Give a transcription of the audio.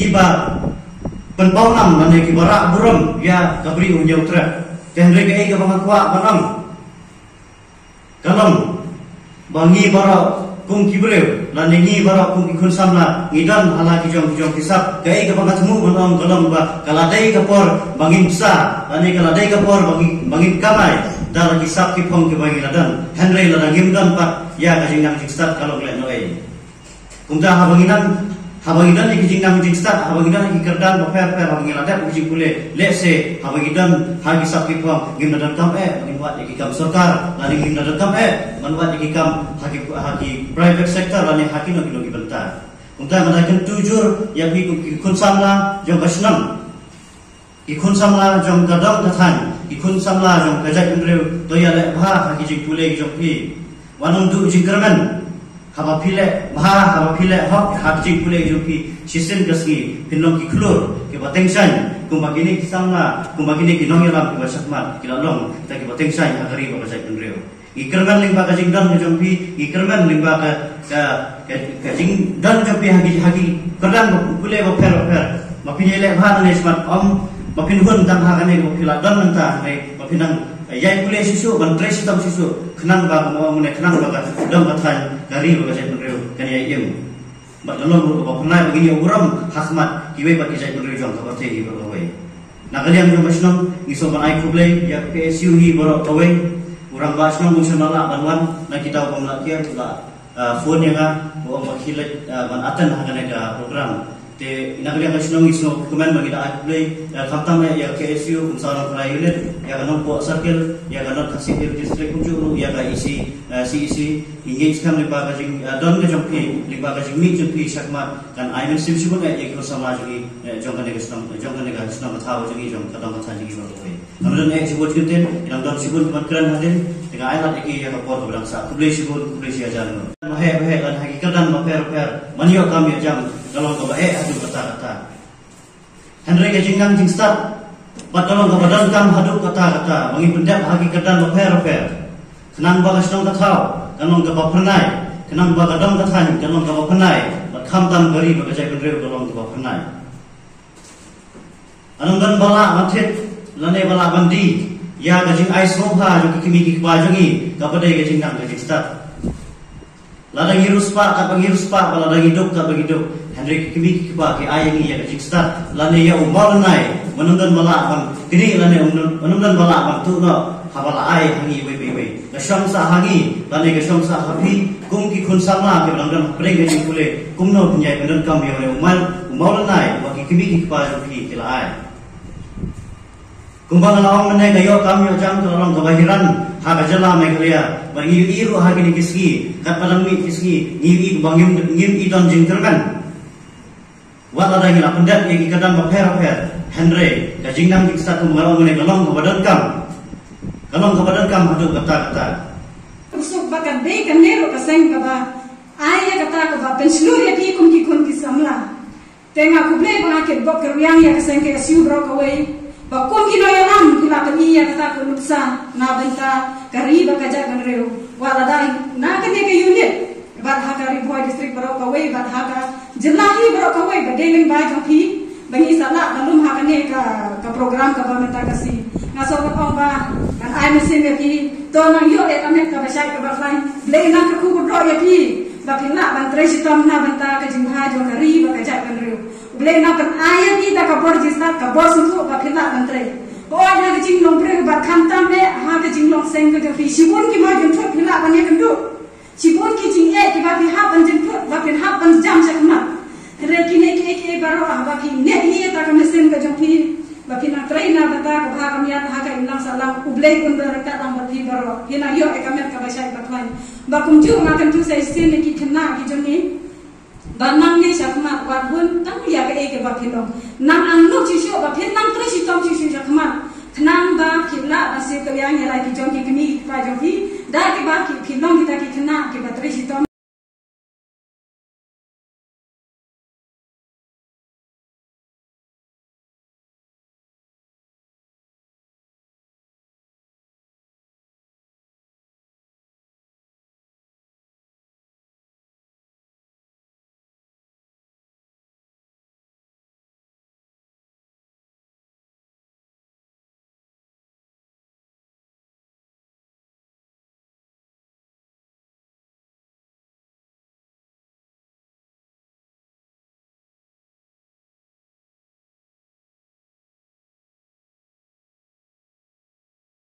kiba penpaunam nane kiba rak buram ya kabri unjau trek tenre ke ega bangakwa banam kalam bangi bara kung kibreu lane ngi bara kung ikun samla idan hala kijong kisap ke ega bangatmu banam kalam ba kaladai kapor bangin psa lane kaladai kapor bangin kamai dar kisap kipong ke bangi ladan henre ladang gimdan pak ya kajingang jikstat kalong le noe kumta habangidan ni kijingang jikstat habangidan ki kerdan per habangil adat kijing kule lese habangidan hagi sap kipong gimdan kam manwat ikam sarkar lani gimdan kam manwat ikam hagi private sector lani haki no kilogi benta kumta manakan tujur ya bi kun samla jong basnam ikun samla jong kadang kathan ikun samla jong kajak indreu toya le bha hagi jing kule jong pi wanung du jingkerman haba pile hok hagi jing kule jong pi sisen kasgi pinong ki klur ke batengsan kumbagini ki samla kumbagini ki nong yalam ki basakmat ki lalong ta ki batengsan hagari ba kajak indreu ikerman lingba kajing dan jong pi ikerman lingba kajing dan jong pi hagi kadang kule ba per mapinele bha ne smart mapinhun tang hakane ko piladan menta ne mapinang yai kule sisu ban tres tam sisu khnang ba mo mune khnang ba dam bathan gari ba jai penreu kan yai yem ba dalom ba pernah begini uram hasmat kiwe ba jai penreu jong ka bate ba we nagaliam jong basnom iso ban ai kuble ya PSU hi boro tawe urang basnom musamala banwan na kita ba mlakia la phone yang bo makhilet ban atan hakane ka program te inagaliam basnom iso komen bagi da kuble khatam ya KSU kumsara kala unit ya kanong po circle ya kanong kasipir district kunjuru ya ka isi CEC engage kam liba ka jing don ka jongpi liba ka jing mi jongpi sakma kan aimen simsibun ya ko sama jigi jong ka nega snam thaw jigi jong kadang ka jigi ba ko amron ek sibut kiten yang don sibun makran hadin dengan ailat iki ya ka por berang sa kuble sibun kuble sia jalan mahe lan hakikatan maper manio kam ya jam dalam ka bae adu kata-kata Henry ka jingkang jing start Patolong kebadan kam haduk kata-kata Mangi pendap hakikatan maper kenang bagas nong katau kanong ka pernai kenang bagadong kathan kanong ka pernai kham tam gari ba kajai pendreu kanong ka pernai anong dan bala mathet lane bala bandi ya gajing ai sobha jo kimi ki bajangi kapadai gajing nang gajing start ladang hiruspa ka pangiruspa bala dang hidup ka hidup Henry kimi ki ba ki ai ni ya gajing start lane ya umal nai menunggan bala bang kini lane menunggan bala bang tu no habala ai hangi we gasam sa hangi lane gasam sa hapi kum ki khun samla ke bangdam preng ge kule kum no punya benar kam ya umal nai wa ki kimi ki pa jo ki tila ai kumbang laong mane gayo kam yo jam tolong kebahiran ha gajala me kaliya bagi iru ha kini kiski kat padang mi kiski ngi bangim ngim idon jingkerkan wala dagi la pendat ye ki kadam ba per Henry kajingnam diksta tu mengalong mane galong kebadan kam hadu kata-kata usuk bakat be kan nero kaseng kaba aya kata kaba penslur ya ki kun ki samla tenga kuble bana ke bok keryang ya kaseng ke siu bro kawai ba kum ki no yalam ki la kami ya kata ku nuksa na benta kari ba kaja kan reu wala dai na kan ke unit ba hakari boy district bro kawai ba haka jillahi bro kawai ba deling ba joki bagi sana belum hakane ka program ka ba menta kasi ngaso ko ba kan ai mesin ya ki to nang yo e kamet ka basai ka ba fai blei nang ka ku bro ya ki ba pinna ban tresitam na banta ka jingha jo kari ba ka ja kan riu blei na kan ai ki ta ka bor jisna ka bor su ba pinna ban tre ko na ka jing long pre ba kham tam me ha ka jing long seng ka jo fi sibun ki ma jun thot pinna ban ya kan du sibun ki jing e ki ba fi ha ban jin thot ba pin ha ban jam sa kma rekine ke baro ba ki ne ni ta ka mesin ka jo fi bakina traina bata ko ha kamya ha ka inang salam ublay kun berata ang bati baro hina yo e kamet ka basay baklan bakum ju makan tu sai sin ki khna ki joni banang ni sakma wan hun tang ya ka e ke bakino nang ang no chi sho ba phen nang tre si tom chi si sakma khnang ba khila ase ka yang ya ki joni ki mi pa joni da ki ba ki khilong ki ta ki khna ki ba tre si tom